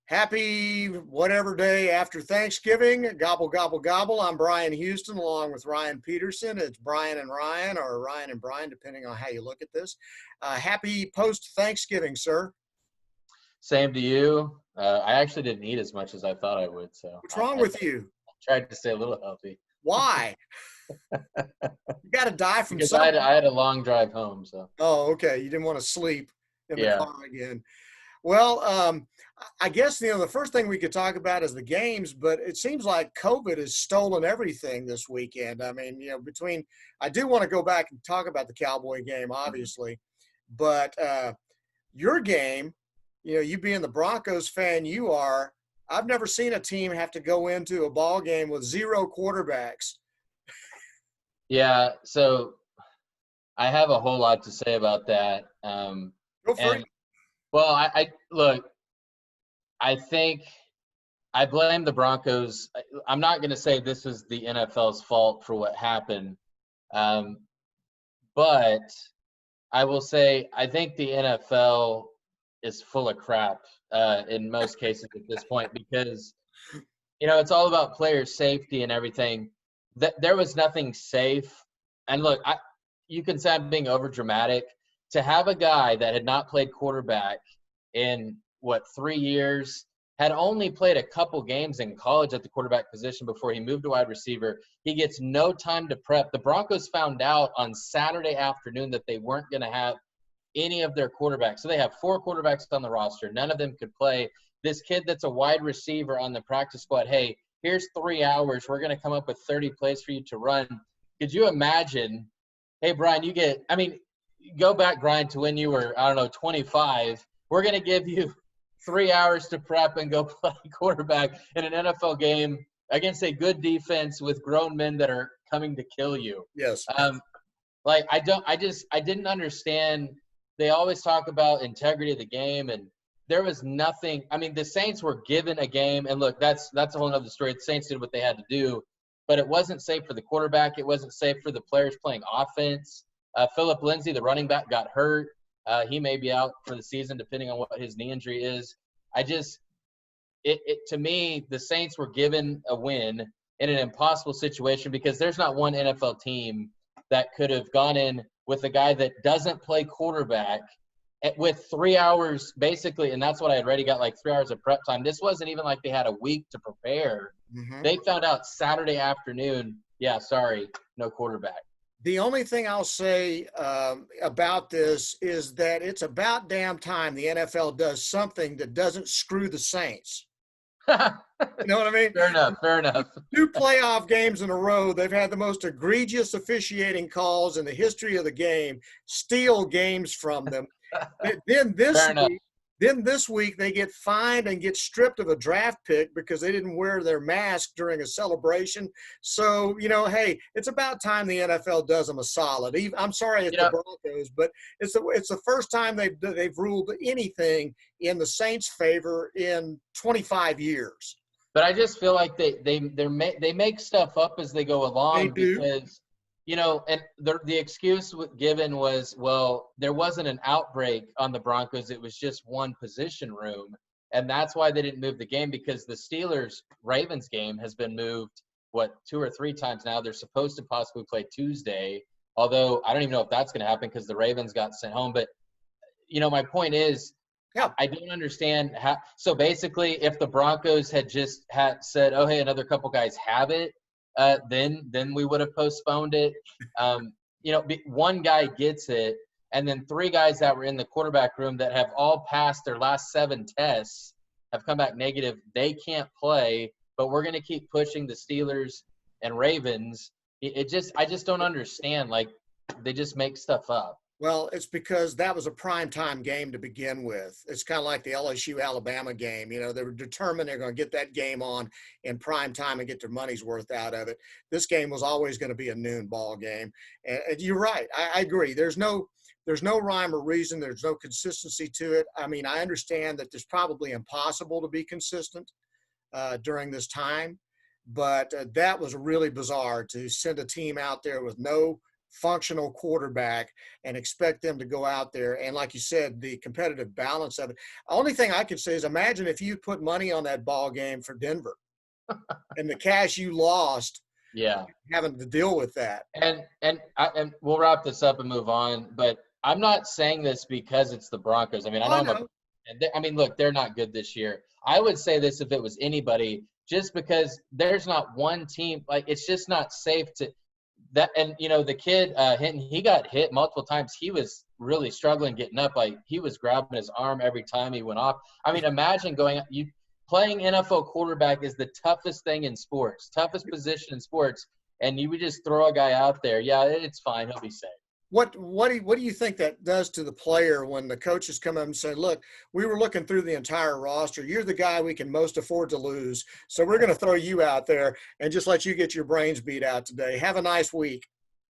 Happy whatever day after Thanksgiving. Gobble, gobble, gobble. I'm Brian Houston along with Ryan Peterson. It's Bryan and Ryan, or Ryan and Brian, depending on how you look at this. Happy post-Thanksgiving, sir. Same to you. I actually didn't eat as much as I thought I would. So What's wrong with you? tried to stay a little healthy. Why? You got to die from Because something. I had a long drive home. So. Oh, okay. You didn't want to sleep in the Yeah. car again. Well, I guess, the first thing we could talk about is the games, but it seems like COVID has stolen everything this weekend. I mean, I do want to go back and talk about the Cowboy game, obviously, but your game, you being the Broncos fan you are, I've never seen a team have to go into a ball game with 0 quarterbacks. Yeah, so I have a whole lot to say about that. Go for it. Well, I look, I think I blame the Broncos. I'm not going to say this is the NFL's fault for what happened, but I will say I think the NFL is full of crap in most cases at this point because, it's all about player safety and everything. There was nothing safe. And look, you can say I'm being overdramatic. To have a guy that had not played quarterback in, 3 years, had only played a couple games in college at the quarterback position before he moved to wide receiver. He gets no time to prep. The Broncos found out on Saturday afternoon that they weren't going to have any of their quarterbacks. So they have 4 quarterbacks on the roster. None of them could play. This kid that's a wide receiver on the practice squad, hey, here's 3 hours. We're going to come up with 30 plays for you to run. Could you imagine, hey, Brian, go back, Brian, to when you were, 25. We're going to give you 3 hours to prep and go play quarterback in an NFL game against a good defense with grown men that are coming to kill you. Yes. I didn't understand. They always talk about integrity of the game, and there was nothing. I mean, the Saints were given a game, and look, that's a whole other story. The Saints did what they had to do, but it wasn't safe for the quarterback. It wasn't safe for the players playing offense. Phillip Lindsay, the running back, got hurt. He may be out for the season, depending on what his knee injury is. To me, the Saints were given a win in an impossible situation because there's not one NFL team that could have gone in with a guy that doesn't play quarterback with 3 hours basically, and that's what I had already got, 3 hours of prep time. This wasn't even like they had a week to prepare. Mm-hmm. They found out Saturday afternoon, no quarterback. The only thing I'll say about this is that it's about damn time the NFL does something that doesn't screw the Saints. You know what I mean? Fair enough. 2 playoff games in a row, they've had the most egregious officiating calls in the history of the game, steal games from them. Then this week they get fined and get stripped of a draft pick because they didn't wear their mask during a celebration. So, hey, it's about time the NFL does them a solid. I'm sorry it's the Broncos, but it's the first time they've ruled anything in the Saints' favor in 25 years. But I just feel like they make stuff up as they go along because and the excuse given was, well, there wasn't an outbreak on the Broncos. It was just one position room. And that's why they didn't move the game, because the Steelers-Ravens game has been moved, 2 or 3 times now. They're supposed to possibly play Tuesday, although I don't even know if that's going to happen because the Ravens got sent home. But, my point is, I don't understand how. So basically, if the Broncos had just said, oh, hey, another couple guys have it, then we would have postponed it. One guy gets it, and then 3 guys that were in the quarterback room that have all passed their last 7 tests have come back negative. They can't play, but we're going to keep pushing the Steelers and Ravens. I just don't understand. They just make stuff up. Well, it's because that was a primetime game to begin with. It's kind of like the LSU-Alabama game. They were determined they're going to get that game on in prime time and get their money's worth out of it. This game was always going to be a noon ball game. And you're right. I agree. There's no rhyme or reason. There's no consistency to it. I mean, I understand that it's probably impossible to be consistent during this time. But that was really bizarre to send a team out there with no functional quarterback and expect them to go out there. And like you said, the competitive balance of it. Only thing I could say is imagine if you put money on that ball game for Denver and the cash you lost, Yeah. having to deal with that. And we'll wrap this up and move on. But I'm not saying this because it's the Broncos. I mean, I know. Look, they're not good this year. I would say this if it was anybody, just because there's not one team. Like, it's just not safe to that. And the kid Hinton, he got hit multiple times. He was really struggling getting up. Like, he was grabbing his arm every time he went off. I mean, imagine playing NFL quarterback is the toughest thing in sports, toughest position in sports, and you would just throw a guy out there. Yeah, it's fine. He'll be safe. What do you think that does to the player when the coaches come up and say, look, we were looking through the entire roster. You're the guy we can most afford to lose. So we're going to throw you out there and just let you get your brains beat out today. Have a nice week.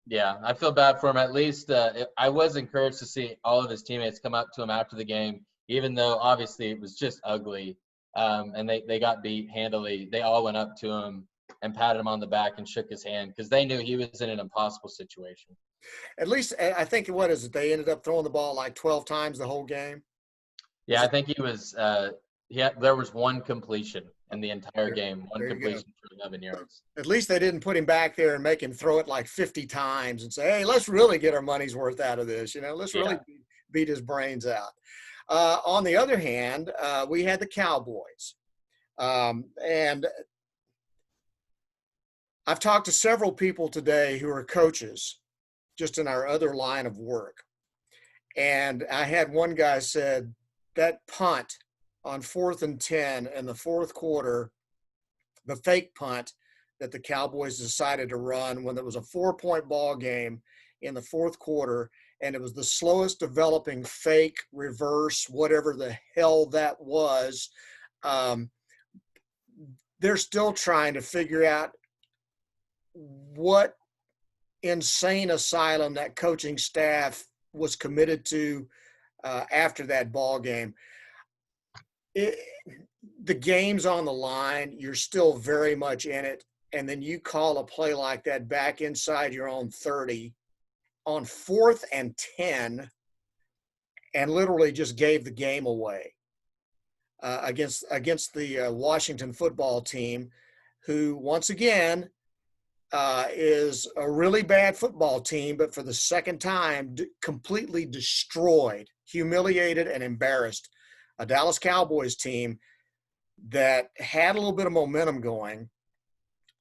Yeah, I feel bad for him. At least I was encouraged to see all of his teammates come up to him after the game, even though obviously it was just ugly. And they got beat handily. They all went up to him and patted him on the back and shook his hand because they knew he was in an impossible situation. At least I think they ended up throwing the ball like 12 times the whole game. Yeah, I think he was there was one completion in the entire game, one completion for 11 yards. At least they didn't put him back there and make him throw it like 50 times and say, hey, let's really get our money's worth out of this. Let's really beat his brains out. On the other hand, we had the Cowboys. And I've talked to several people today who are coaches just in our other line of work. And I had one guy said that punt on 4th and 10 in the fourth quarter, the fake punt that the Cowboys decided to run when there was a 4-point ball game in the fourth quarter, and it was the slowest developing fake reverse, whatever the hell that was. They're still trying to figure out what insane asylum that coaching staff was committed to after that ball game. The game's on the line. You're still very much in it. And then you call a play like that back inside your own 30 on 4th and 10 and literally just gave the game away against the Washington football team, who once again is a really bad football team, but for the second time completely destroyed, humiliated, and embarrassed a Dallas Cowboys team that had a little bit of momentum going.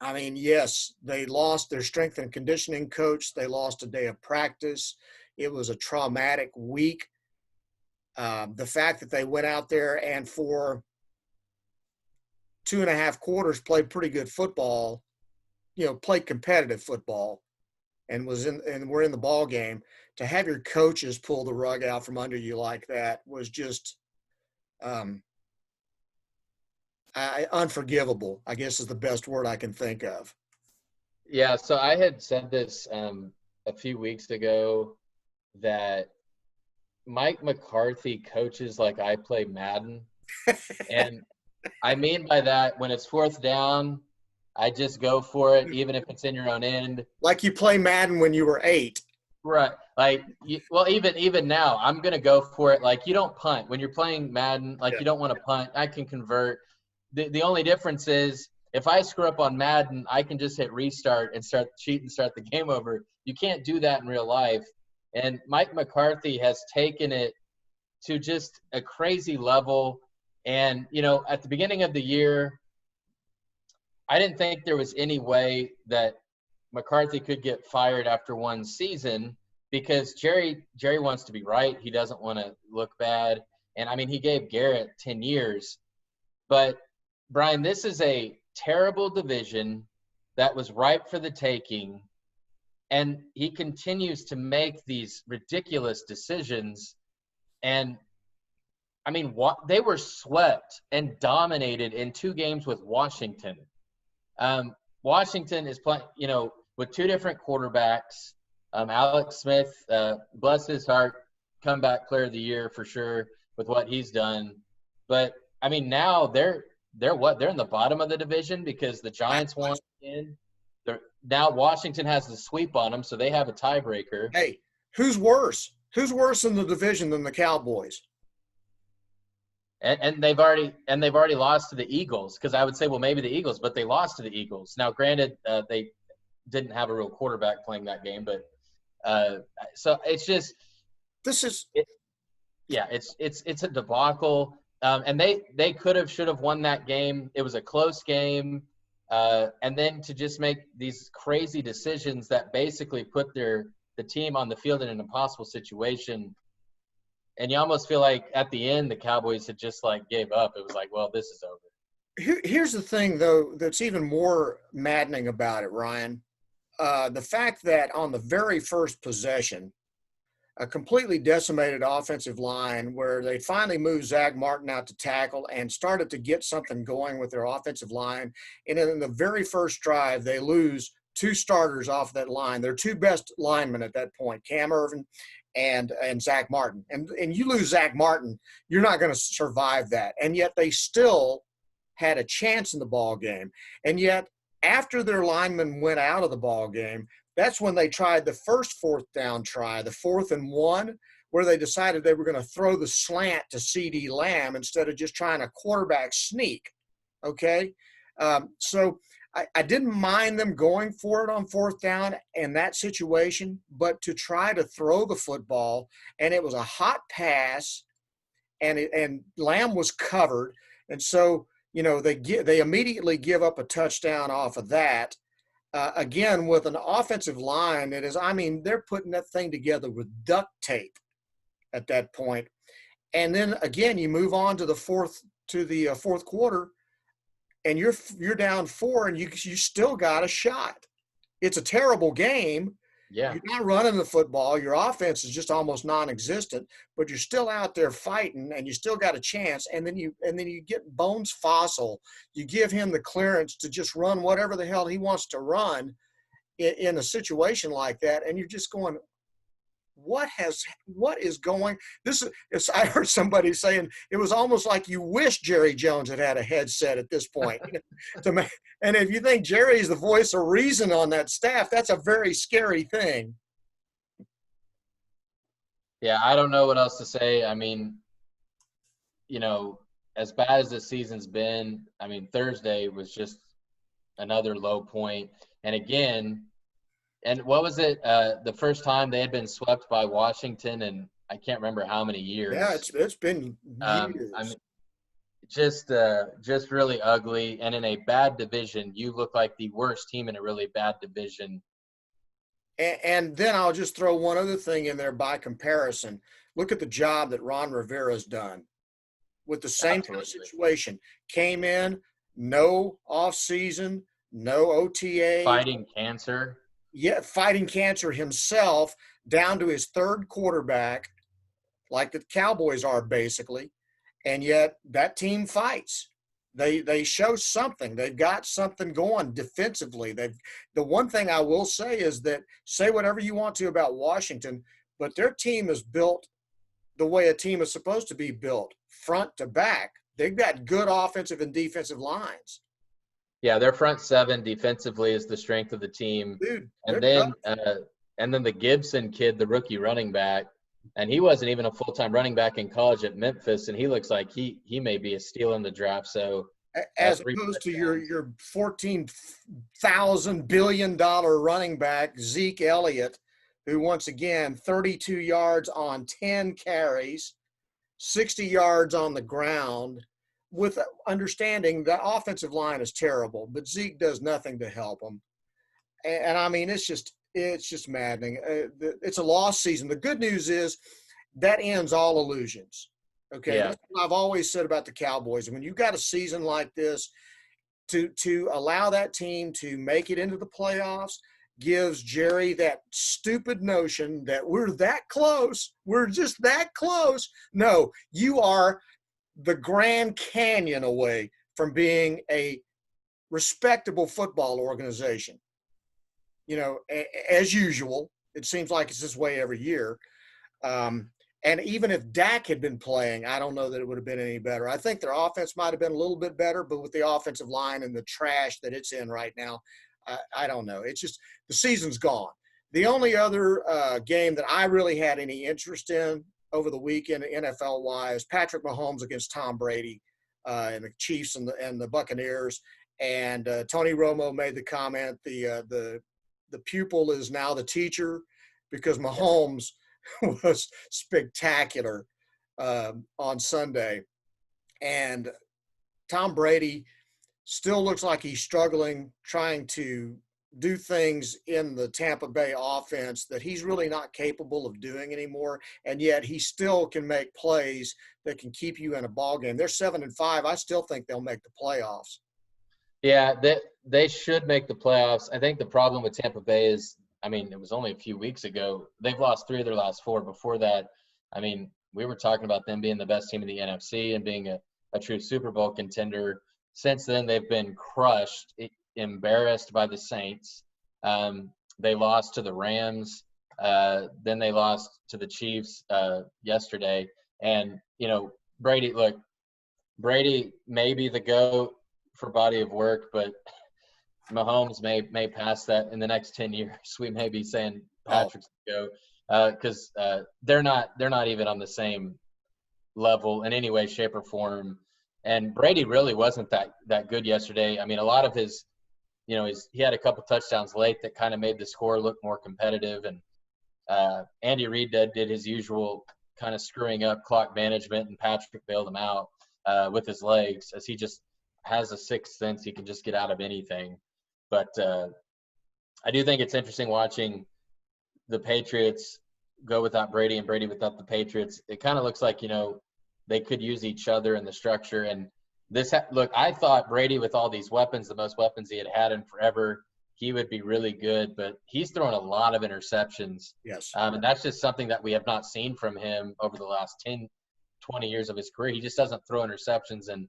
I mean, yes, they lost their strength and conditioning coach. They lost a day of practice. It was a traumatic week. The fact that they went out there and for 2.5 quarters played pretty good football, played competitive football and we're in the ball game, to have your coaches pull the rug out from under you like that was just unforgivable, I guess is the best word I can think of. Yeah, so I had said this a few weeks ago that Mike McCarthy coaches like I play Madden. And I mean by that, when it's 4th down, I just go for it, even if it's in your own end. Like you play Madden when you were 8. Right. Like, even now, I'm going to go for it. Like, you don't punt. When you're playing Madden, you don't want to punt. I can convert. The only difference is if I screw up on Madden, I can just hit restart and start the game over. You can't do that in real life. And Mike McCarthy has taken it to just a crazy level. And, at the beginning of the year, I didn't think there was any way that McCarthy could get fired after one season because Jerry wants to be right. He doesn't want to look bad. And, I mean, he gave Garrett 10 years. But, Bryan, this is a terrible division that was ripe for the taking. And he continues to make these ridiculous decisions. And, I mean, they were swept and dominated in 2 games with Washington. Washington is playing, with 2 different quarterbacks. Alex Smith, bless his heart, comeback player of the year for sure with what he's done. But I mean, now they're in the bottom of the division because the Giants won in. now Washington has the sweep on them, so they have a tiebreaker. Hey, who's worse? Who's worse in the division than the Cowboys? And they've already lost to the Eagles, because I would say, well, maybe the Eagles, but they lost to the Eagles. Now, granted, they didn't have a real quarterback playing that game, but so it's just it's a debacle. And they should have won that game. It was a close game, and then to just make these crazy decisions that basically put the team on the field in an impossible situation. And you almost feel like at the end, the Cowboys had just gave up. It was like, well, this is over. Here's the thing, though, that's even more maddening about it, Ryan. The fact that on the very first possession, a completely decimated offensive line where they finally moved Zach Martin out to tackle and started to get something going with their offensive line. And in the very first drive, they lose two starters off that line. Their two best linemen at that point, Cam Irvin and Zach Martin. And you lose Zach Martin, you're not going to survive that. And yet they still had a chance in the ball game. And yet after their linemen went out of the ball game, that's when they tried the first fourth down try, the 4th and 1, where they decided they were going to throw the slant to CD Lamb instead of just trying a quarterback sneak. Okay. So I didn't mind them going for it on 4th down in that situation, but to try to throw the football, and it was a hot pass, and Lamb was covered. And so, they immediately give up a touchdown off of that. Again, with an offensive line that is, they're putting that thing together with duct tape at that point. And then again, you move on to the fourth quarter, and you're down 4, and you still got a shot. It's a terrible game. Yeah. You're not running the football. Your offense is just almost non-existent, but you're still out there fighting, and you still got a chance. And then you get Bones Fossil. You give him the clearance to just run whatever the hell he wants to run in a situation like that, and you're just going, what is going? I heard somebody saying it was almost like you wish Jerry Jones had a headset at this point. And if you think Jerry is the voice of reason on that staff, that's a very scary thing. Yeah, I don't know what else to say. As bad as this season's been, Thursday was just another low point. And again, and what was it? The first time they had been swept by Washington, and I can't remember how many years. Yeah, it's been years. Just really ugly. And in a bad division, you look like the worst team in a really bad division. And then I'll just throw one other thing in there by comparison. Look at the job that Ron Rivera's done with the same kind of situation. Came in, no offseason, no OTA. Fighting cancer. Yeah, fighting cancer himself, down to his third quarterback, like the Cowboys are basically, and yet that team fights. They show something. They've got something going defensively. The one thing I will say is that, say whatever you want to about Washington, but their team is built the way a team is supposed to be built, front to back. They've got good offensive and defensive lines. Yeah, their front seven defensively is the strength of the team. Dude, and then the Gibson kid, the rookie running back, and he wasn't even a full-time running back in college at Memphis, and he looks like he may be a steal in the draft. So as opposed to your $14,000 billion running back, Zeke Elliott, who once again, 32 yards on 10 carries, 60 yards on the ground, with understanding the offensive line is terrible, but Zeke does nothing to help him. And it's just maddening. It's a lost season. The good news is that ends all illusions. Okay. Yeah. That's what I've always said about the Cowboys. When you've got a season like this, to allow that team to make it into the playoffs gives Jerry that stupid notion that we're that close. We're just that close. No, you are the Grand Canyon away from being a respectable football organization. As usual, it seems like it's this way every year. And even if Dak had been playing, I don't know that it would have been any better. I think their offense might have been a little bit better, but with the offensive line and the trash that it's in right now, I don't know. It's just the season's gone. The only other game that I really had any interest in over the weekend, NFL-wise, Patrick Mahomes against Tom Brady and the Chiefs and the Buccaneers. And Tony Romo made the comment, the pupil is now the teacher, because Mahomes was spectacular on Sunday. And Tom Brady still looks like he's struggling trying to do things in the Tampa Bay offense that he's really not capable of doing anymore. And yet he still can make plays that can keep you in a ball game. They're 7-5. I still think they'll make the playoffs. Yeah, they should make the playoffs. I think the problem with Tampa Bay is, I mean, it was only a few weeks ago. They've lost 3 of their last 4. Before that, I mean, we were talking about them being the best team in the NFC and being a true Super Bowl contender. Since then, they've been crushed, embarrassed by the Saints. They lost to the Rams. Then they lost to the Chiefs yesterday. And, you know, Brady may be the GOAT for body of work, but Mahomes may pass that in the next 10 years. We may be saying Patrick's the GOAT because they're not even on the same level in any way, shape, or form. And Brady really wasn't that good yesterday. I mean, a lot of his, you know, he had a couple touchdowns late that kind of made the score look more competitive. And Andy Reid did his usual kind of screwing up clock management, and Patrick bailed him out with his legs, as he just has a sixth sense. He can just get out of anything. But I do think it's interesting watching the Patriots go without Brady and Brady without the Patriots. It kind of looks like, you know, they could use each other in the structure. And look, I thought Brady, with all these weapons, the most weapons he had in forever, he would be really good. But he's thrown a lot of interceptions. Yes. And that's just something that we have not seen from him over the last 10, 20 years of his career. He just doesn't throw interceptions. And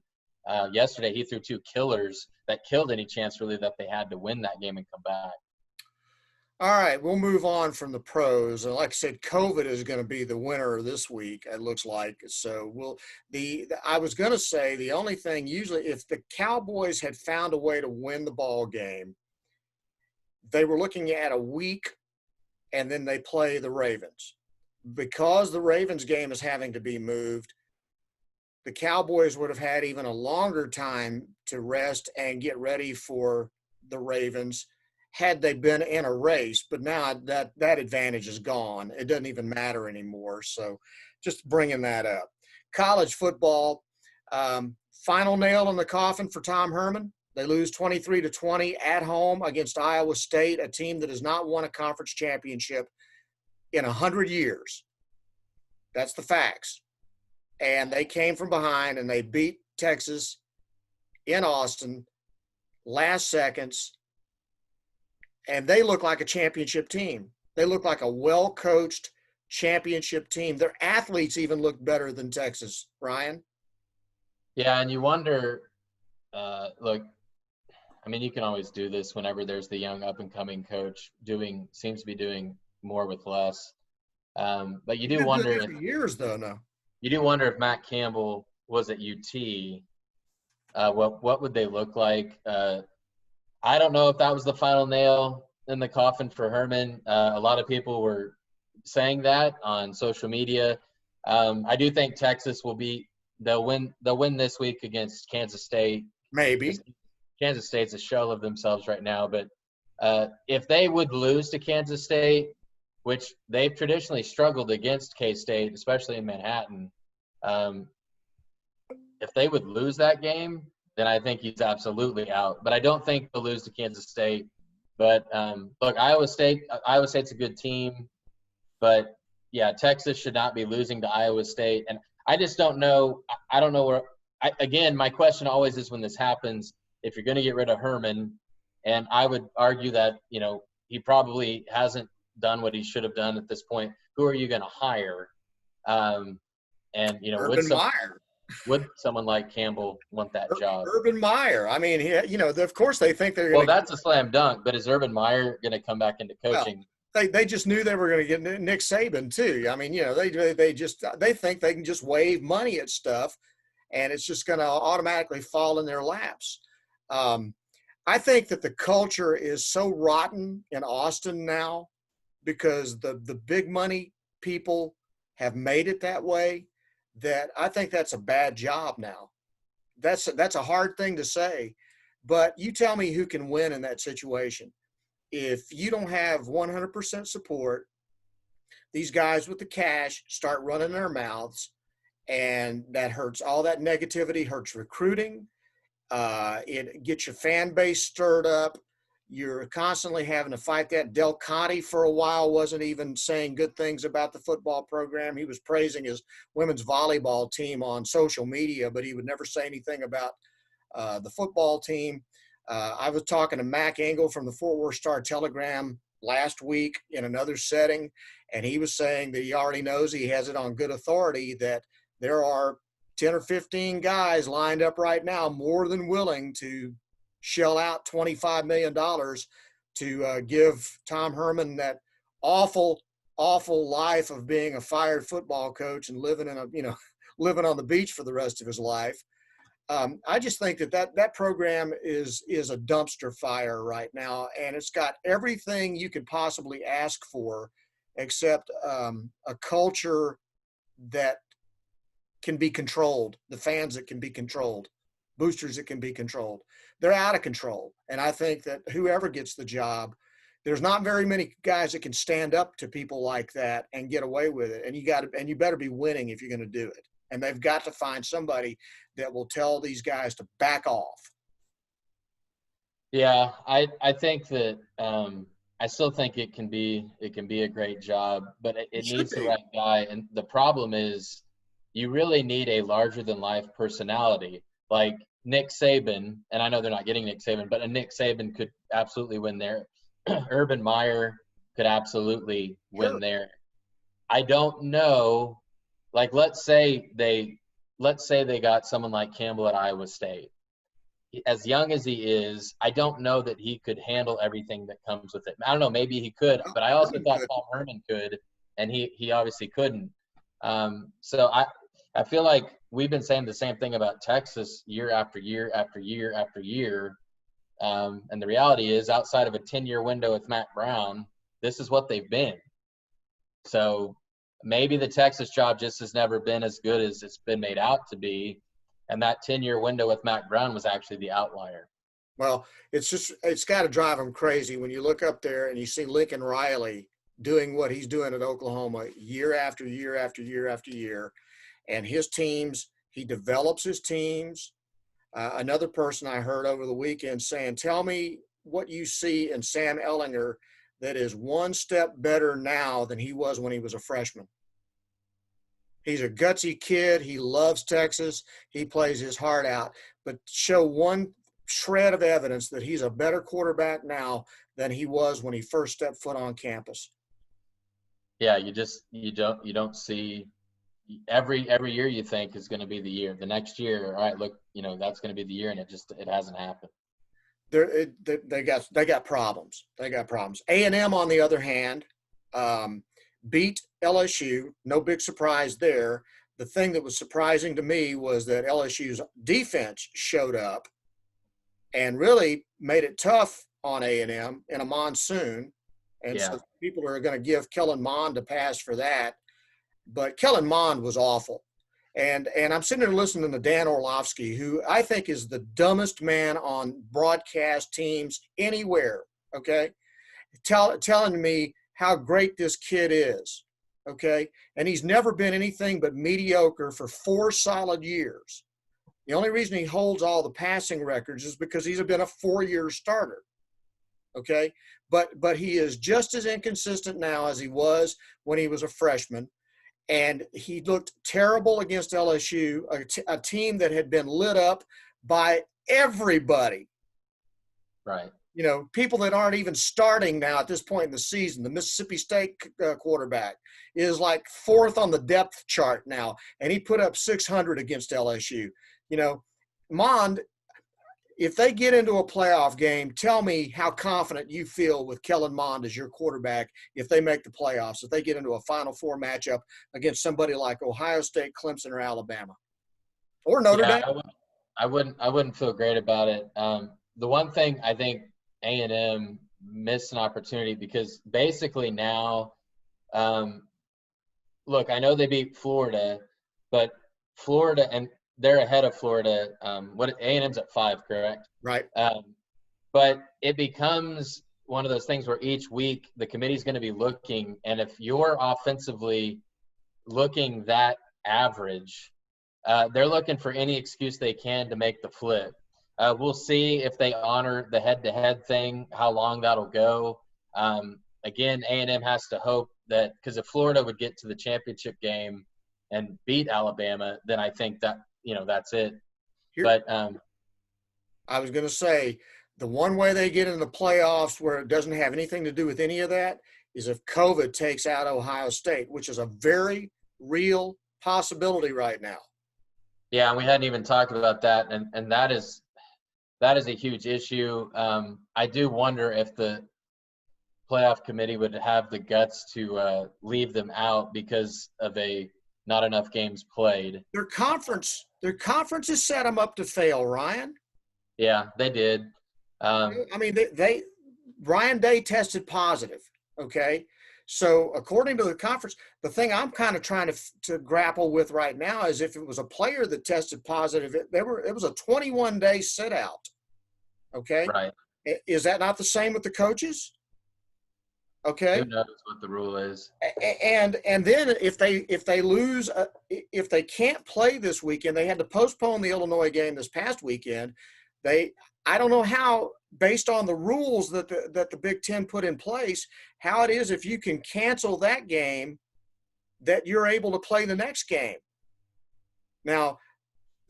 yesterday he threw 2 killers that killed any chance really that they had to win that game and come back. All right, we'll move on from the pros. And like I said, COVID is going to be the winner this week, it looks like. So I was going to say the only thing, usually if the Cowboys had found a way to win the ball game, they were looking at a week and then they play the Ravens. Because the Ravens game is having to be moved, the Cowboys would have had even a longer time to rest and get ready for the Ravens had they been in a race. But now that advantage is gone. It doesn't even matter anymore. So just bringing that up. College football, final nail in the coffin for Tom Herman. They lose 23-20 at home against Iowa State, a team that has not won a conference championship in 100 years. That's the facts. And they came from behind and they beat Texas in Austin last seconds. And they look like a championship team. They look like a well-coached championship team. Their athletes even look better than Texas, Ryan. Yeah, and you wonder, look, I mean, you can always do this whenever there's the young up-and-coming coach seems to be doing more with less. But you do wonder for years, though, no. You do wonder if Matt Campbell was at UT, what would they look like? I don't know if that was the final nail in the coffin for Herman. A lot of people were saying that on social media. I do think Texas they'll win this week against Kansas State. Maybe. Kansas State's a shell of themselves right now. But if they would lose to Kansas State, which they've traditionally struggled against K-State, especially in Manhattan, if they would lose that game, then I think he's absolutely out. But I don't think they'll lose to Kansas State. But, look, Iowa State's a good team. But, yeah, Texas should not be losing to Iowa State. And I just don't know. I don't know where – again, my question always is when this happens, if you're going to get rid of Herman, and I would argue that, you know, he probably hasn't done what he should have done at this point, who are you going to hire? And, you know, Urban Meyer. Would someone like Campbell want that job? Urban Meyer. I mean, of course they think they're going to – Well, that's a slam dunk, but is Urban Meyer going to come back into coaching? Well, they just knew they were going to get Nick Saban too. I mean, you know, they think they can just wave money at stuff and it's just going to automatically fall in their laps. I think that the culture is so rotten in Austin now because the big money people have made it that way, that I think that's a bad job now. That's a hard thing to say, but you tell me who can win in that situation. If you don't have 100% support, these guys with the cash start running their mouths, and that hurts. All that negativity hurts recruiting. It gets your fan base stirred up. You're constantly having to fight that. Del Conte for a while wasn't even saying good things about the football program. He was praising his women's volleyball team on social media, but he would never say anything about the football team. I was talking to Mac Engel from the Fort Worth Star-Telegram last week in another setting, and he was saying that he already knows, he has it on good authority, that there are 10 or 15 guys lined up right now more than willing to shell out $25 million to give Tom Herman that awful, awful life of being a fired football coach and living in a, living on the beach for the rest of his life. I just think that program is a dumpster fire right now, and it's got everything you could possibly ask for, except a culture that can be controlled, the fans that can be controlled, boosters that can be controlled. They're out of control, and I think that whoever gets the job, there's not very many guys that can stand up to people like that and get away with it. And you better be winning if you're going to do it. And they've got to find somebody that will tell these guys to back off. Yeah, I think that I still think it can be a great job, but it It should needs the be. right guy. And the problem is, you really need a larger than life personality like Nick Saban. And I know they're not getting Nick Saban, but a Nick Saban could absolutely win there. Urban Meyer could absolutely win Sure. there. I don't know. Like, let's say they got someone like Campbell at Iowa State. As young as he is, I don't know that he could handle everything that comes with it. I don't know, maybe he could, Well, but I also Herman thought could. Tom Herman could, and he obviously couldn't. So I feel like we've been saying the same thing about Texas year after year after year after year. And the reality is, outside of a 10-year window with Matt Brown, this is what they've been. So maybe the Texas job just has never been as good as it's been made out to be. And that 10-year window with Matt Brown was actually the outlier. Well, it's got to drive them crazy when you look up there and you see Lincoln Riley doing what he's doing at Oklahoma year after year after year after year. And his teams, he develops his teams. Another person I heard over the weekend saying, tell me what you see in Sam Ellinger that is one step better now than he was when he was a freshman. He's a gutsy kid. He loves Texas. He plays his heart out. But show one shred of evidence that he's a better quarterback now than he was when he first stepped foot on campus. Yeah, you don't see every year you think is going to be the year. The next year, all right, look, that's going to be the year, and it hasn't happened. They got problems. They got problems. A&M, on the other hand, beat LSU. No big surprise there. The thing that was surprising to me was that LSU's defense showed up and really made it tough on A&M in a monsoon. And Yeah. so people are going to give Kellen Mond a pass for that. But Kellen Mond was awful. And I'm sitting there listening to Dan Orlovsky, who I think is the dumbest man on broadcast teams anywhere, okay, telling me how great this kid is, okay? And he's never been anything but mediocre for 4 solid years. The only reason he holds all the passing records is because he's been a 4-year starter, okay? But he is just as inconsistent now as he was when he was a freshman. And he looked terrible against LSU, a team that had been lit up by everybody. Right. People that aren't even starting now at this point in the season. The Mississippi State quarterback is like 4th on the depth chart now, and he put up 600 against LSU. Mond, if they get into a playoff game, tell me how confident you feel with Kellen Mond as your quarterback if they make the playoffs, if they get into a Final Four matchup against somebody like Ohio State, Clemson, or Alabama, or Notre Yeah, Dame. I wouldn't feel great about it. the one thing I think A&M missed an opportunity because basically now, look, I know they beat Florida, but Florida and they're ahead of Florida. What A&M's at 5, correct? Right. But it becomes one of those things where each week the committee's going to be looking, and if you're offensively looking that average, they're looking for any excuse they can to make the flip. We'll see if they honor the head-to-head thing, how long that'll go. Again, A&M has to hope that, because if Florida would get to the championship game and beat Alabama, then I think that, that's it. But I was going to say, the one way they get in the playoffs where it doesn't have anything to do with any of that is if COVID takes out Ohio State, which is a very real possibility right now. Yeah, and we hadn't even talked about that, and that is a huge issue. I do wonder if the playoff committee would have the guts to leave them out because of not enough games played. Their conference has set them up to fail, Ryan. Yeah, they did. I mean, they Ryan Day tested positive. Okay. So according to the conference, the thing I'm kind of trying to grapple with right now is if it was a player that tested positive, it was a 21-day sit out. Okay. Right. Is that not the same with the coaches? Okay. Who knows what the rule is? And then if they lose, if they can't play this weekend, they had to postpone the Illinois game this past weekend. I don't know how, based on the rules that the Big Ten put in place, how it is if you can cancel that game that you're able to play the next game. Now,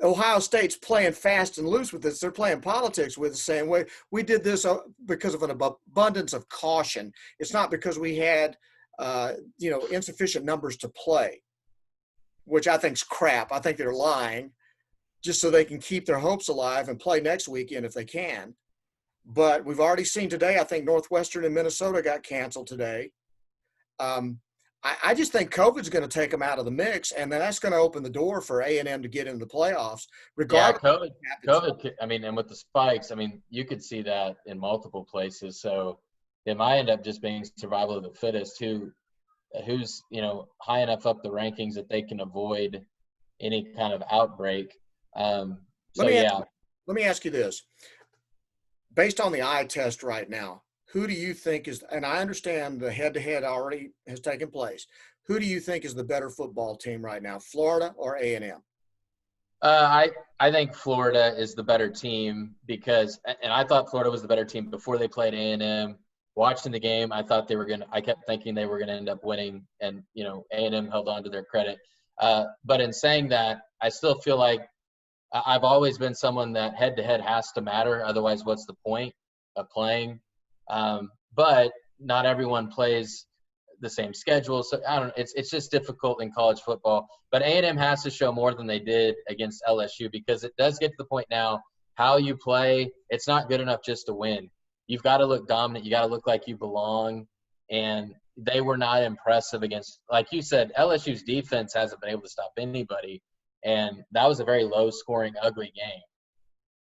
Ohio State's playing fast and loose with this. They're playing politics with the same way. We did this because of an abundance of caution. It's not because we had, insufficient numbers to play, which I think's crap. I think they're lying just so they can keep their hopes alive and play next weekend if they can. But we've already seen today, I think Northwestern and Minnesota got canceled today. I just think COVID's going to take them out of the mix, and then that's going to open the door for A&M to get into the playoffs. Regardless, yeah, COVID. I mean, and with the spikes, I mean, you could see that in multiple places. So it might end up just being survival of the fittest. Who's high enough up the rankings that they can avoid any kind of outbreak. Let me ask you this: based on the eye test right now, who do you think is, and I understand the head-to-head already has taken place, who do you think is the better football team right now, Florida or A&M? I think Florida is the better team because, and I thought Florida was the better team before they played A&M. Watching the game, I kept thinking they were going to end up winning, and, A&M held on to their credit. But in saying that, I still feel like I've always been someone that head-to-head has to matter. Otherwise, what's the point of playing? But not everyone plays the same schedule. So I don't know. It's just difficult in college football. But A&M has to show more than they did against LSU because it does get to the point now, how you play, it's not good enough just to win. You've got to look dominant. You got to look like you belong. And they were not impressive against, like you said, LSU's defense hasn't been able to stop anybody. And that was a very low-scoring, ugly game.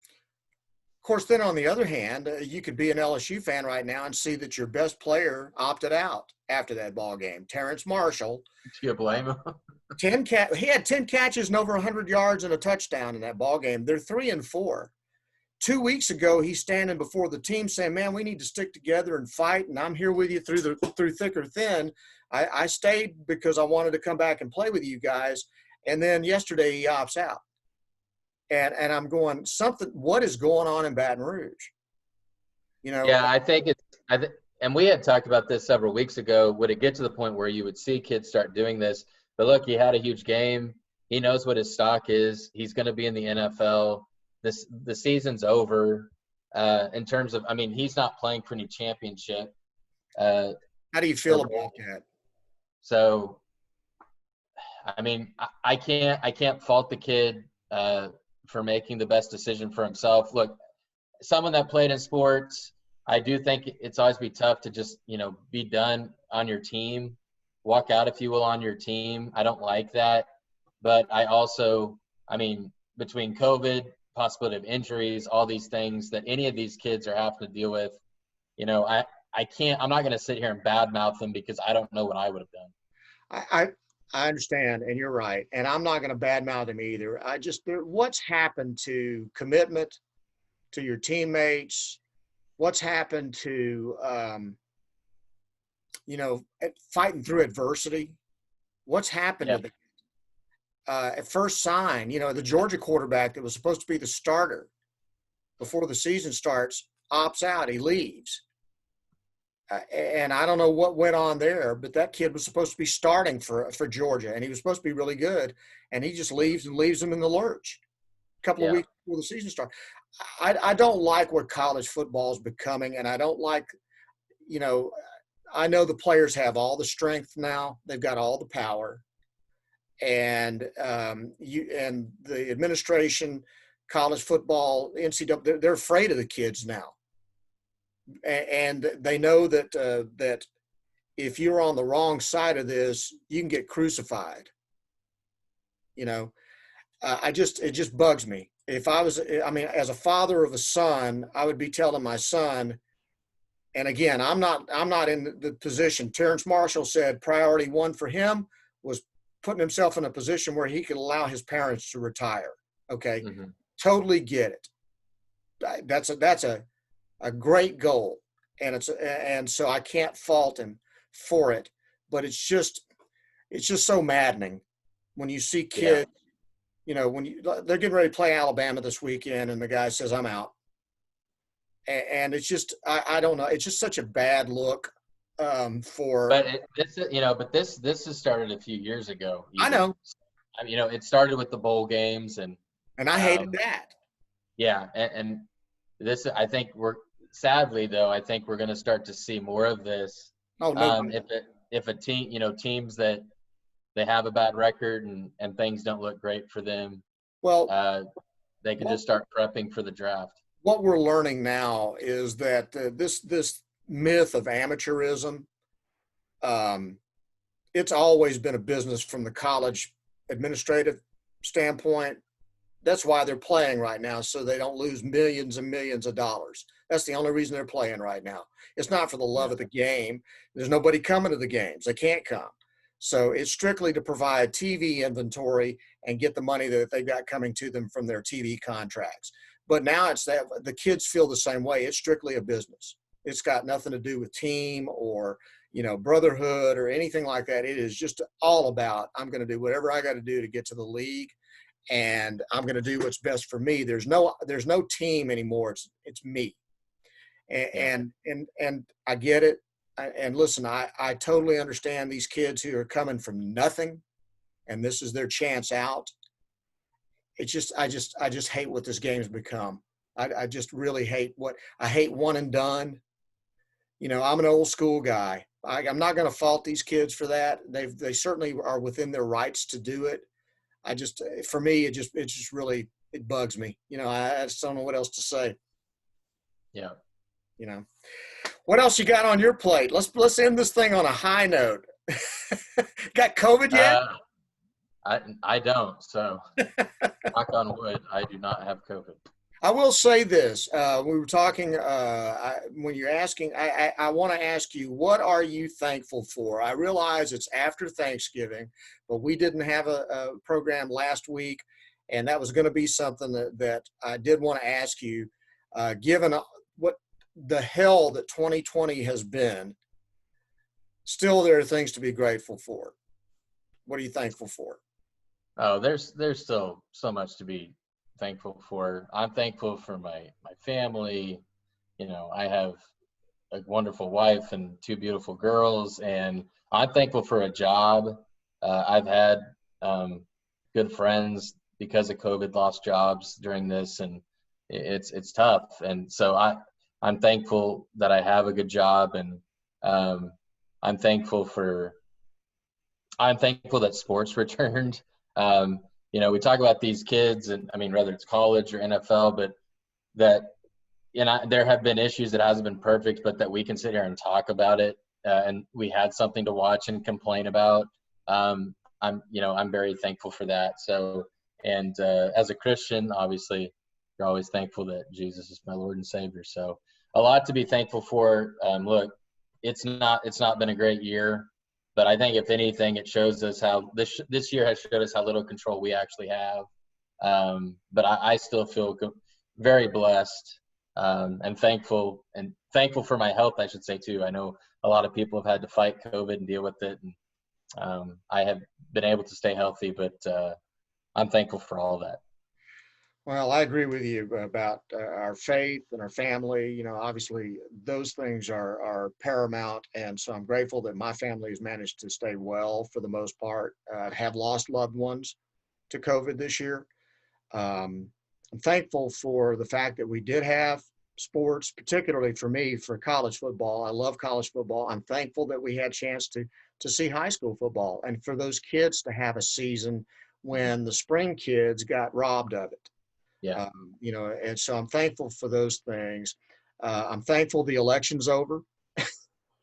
Of course, then on the other hand, you could be an LSU fan right now and see that your best player opted out after that ball game. Terrence Marshall. Do you blame him? He had 10 catches and over 100 yards and a touchdown in that ball game. They're 3-4. 2 weeks ago, he's standing before the team saying, "Man, we need to stick together and fight, and I'm here with you through thick or thin. I stayed because I wanted to come back and play with you guys." And then yesterday he opts out. And I'm going, what is going on in Baton Rouge? Yeah, I think and we had talked about this several weeks ago. Would it get to the point where you would see kids start doing this? But look, he had a huge game. He knows what his stock is. He's going to be in the NFL. The season's over. In terms of, I mean, he's not playing for any championship. How do you feel about that? So, I mean, I can't fault the kid for making the best decision for himself. Look, someone that played in sports, I do think it's always be tough to just, be done on your team, walk out, if you will, on your team. I don't like that. But I also, between COVID, possibility of injuries, all these things that any of these kids are having to deal with. I'm not going to sit here and badmouth them because I don't know what I would have done. I understand, and you're right. And I'm not going to badmouth him either. What's happened to commitment to your teammates? What's happened to, fighting through adversity? What's happened to them? At first sign, the Georgia quarterback that was supposed to be the starter before the season starts opts out. He leaves. And I don't know what went on there, but that kid was supposed to be starting for Georgia, and he was supposed to be really good, and he just leaves them in the lurch a couple of weeks before the season starts. I don't like what college football is becoming, and I don't like, I know the players have all the strength now. They've got all the power. And the administration, college football, NCAA, they're afraid of the kids now. And they know that if you're on the wrong side of this, you can get crucified. It just bugs me. If as a father of a son, I would be telling my son, and again, I'm not in the position. Terrence Marshall said priority one for him was putting himself in a position where he could allow his parents to retire. Okay. Mm-hmm. Totally get it. That's a great goal. And so I can't fault him for it, but it's just so maddening when you see kids, they're getting ready to play Alabama this weekend and the guy says, I'm out. And it's just, I don't know. It's just such a bad look for. But this has started a few years ago. Even. I know. It started with the bowl games and I hated that. Yeah. And this, I think sadly though, I think we're going to start to see more of this. Oh, no. If a team, teams that they have a bad record and things don't look great for them, they can just start prepping for the draft. What we're learning now is that this myth of amateurism, it's always been a business from the college administrative standpoint. That's why they're playing right now, so they don't lose millions and millions of dollars. That's the only reason they're playing right now. It's not for the love of the game. There's nobody coming to the games. They can't come. So it's strictly to provide TV inventory and get the money that they've got coming to them from their TV contracts. But now it's that the kids feel the same way. It's strictly a business. It's got nothing to do with team or, brotherhood or anything like that. It is just all about, I'm going to do whatever I got to do to get to the league, and I'm going to do what's best for me. There's no team anymore. It's me. And I get it. And listen, I totally understand these kids who are coming from nothing, and this is their chance out. It's just, I just hate what this game's become. I just really hate I hate one and done. I'm an old school guy. I'm not going to fault these kids for that. They certainly are within their rights to do it. For me, it just really, it bugs me. I just don't know what else to say. Yeah. What else you got on your plate? Let's end this thing on a high note. Got COVID yet? I don't. So knock on wood, I do not have COVID. I will say this. We were talking when you're asking, I want to ask you, what are you thankful for? I realize it's after Thanksgiving, but we didn't have a program last week, and that was going to be something that I did want to ask you, given what the hell that 2020 has been. Still, there are things to be grateful for. What are you thankful for? Oh, there's still so much to be thankful for. I'm thankful for my family. I have a wonderful wife and two beautiful girls, and I'm thankful for a job. I've had good friends because of COVID lost jobs during this, and it's tough. And so I'm thankful that I have a good job, and I'm thankful that sports returned. We talk about these kids, and whether it's college or NFL, but that, there have been issues that hasn't been perfect, but that we can sit here and talk about it, and we had something to watch and complain about. I'm very thankful for that. So, and as a Christian, obviously, you're always thankful that Jesus is my Lord and Savior. So a lot to be thankful for. Look, it's not been a great year, but I think if anything, it shows us how this year has showed us how little control we actually have. But I still feel very blessed, and thankful for my health, I should say too. I know a lot of people have had to fight COVID and deal with it, and I have been able to stay healthy, but I'm thankful for all that. Well, I agree with you about our faith and our family. You know, obviously those things are paramount. And so I'm grateful that my family has managed to stay well for the most part. Have lost loved ones to COVID this year. I'm thankful for the fact that we did have sports, particularly for me, for college football. I love college football. I'm thankful that we had a chance to see high school football and for those kids to have a season when the spring kids got robbed of it. Yeah. You know, and so I'm thankful for those things. I'm thankful the election's over,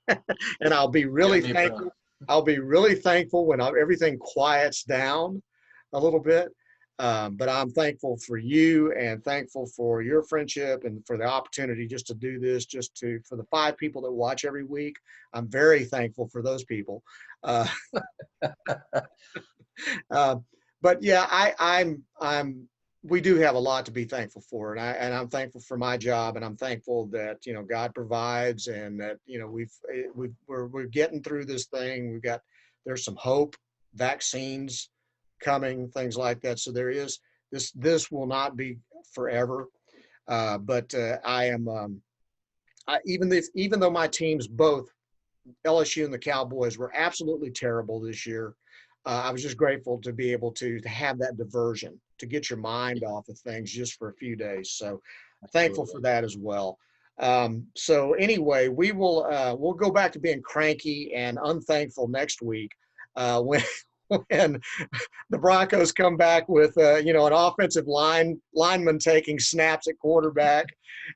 and I'll be really thankful. I'll be really thankful when everything quiets down a little bit. But I'm thankful for you and thankful for your friendship and for the opportunity just to do this, for the 5 people that watch every week. I'm very thankful for those people. Uh, but yeah, we do have a lot to be thankful for, and I'm thankful for my job, and I'm thankful that God provides, and that we're getting through this thing. There's some hope, vaccines coming, things like that. So there is this will not be forever, but I am even though my teams, both LSU and the Cowboys, were absolutely terrible this year. I was just grateful to be able to have that diversion, to get your mind off of things just for a few days. So thankful for that as well. So anyway, we'll go back to being cranky and unthankful next week when when the Broncos come back with an offensive lineman taking snaps at quarterback,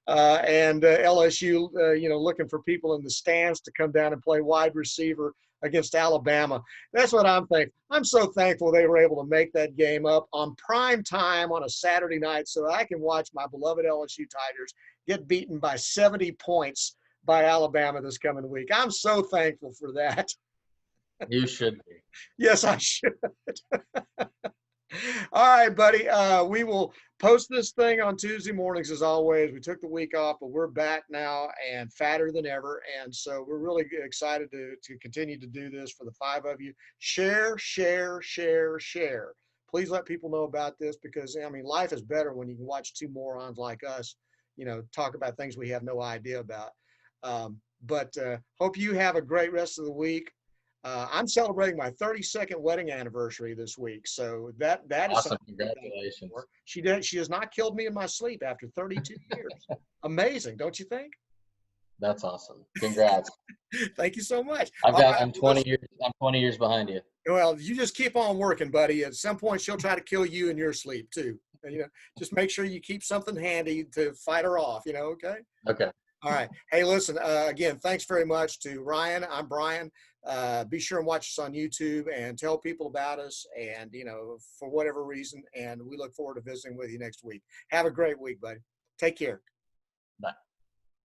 and LSU looking for people in the stands to come down and play wide receiver against Alabama. That's what I'm thankful. I'm so thankful they were able to make that game up on prime time on a Saturday night so I can watch my beloved LSU Tigers get beaten by 70 points by Alabama this coming week. I'm so thankful for that. You should be. Yes, I should. All right, buddy. We will post this thing on Tuesday mornings as always. We took the week off, but we're back now and fatter than ever. And so we're really excited to continue to do this for the 5 of you. Share, share, share, share. Please let people know about this because, life is better when you can watch 2 morons like us, talk about things we have no idea about. But hope you have a great rest of the week. I'm celebrating my 32nd wedding anniversary this week, so that is awesome. Congratulations. She has not killed me in my sleep after 32 years. Amazing, don't you think? That's awesome. Congrats. Thank you so much. I'm 20 years behind you. Well, you just keep on working, buddy. At some point, she'll try to kill you in your sleep too. Just make sure you keep something handy to fight her off. Okay. Okay. All right. Hey, listen, again, thanks very much to Ryan. I'm Bryan. Be sure and watch us on YouTube and tell people about us and, for whatever reason. And we look forward to visiting with you next week. Have a great week, buddy. Take care.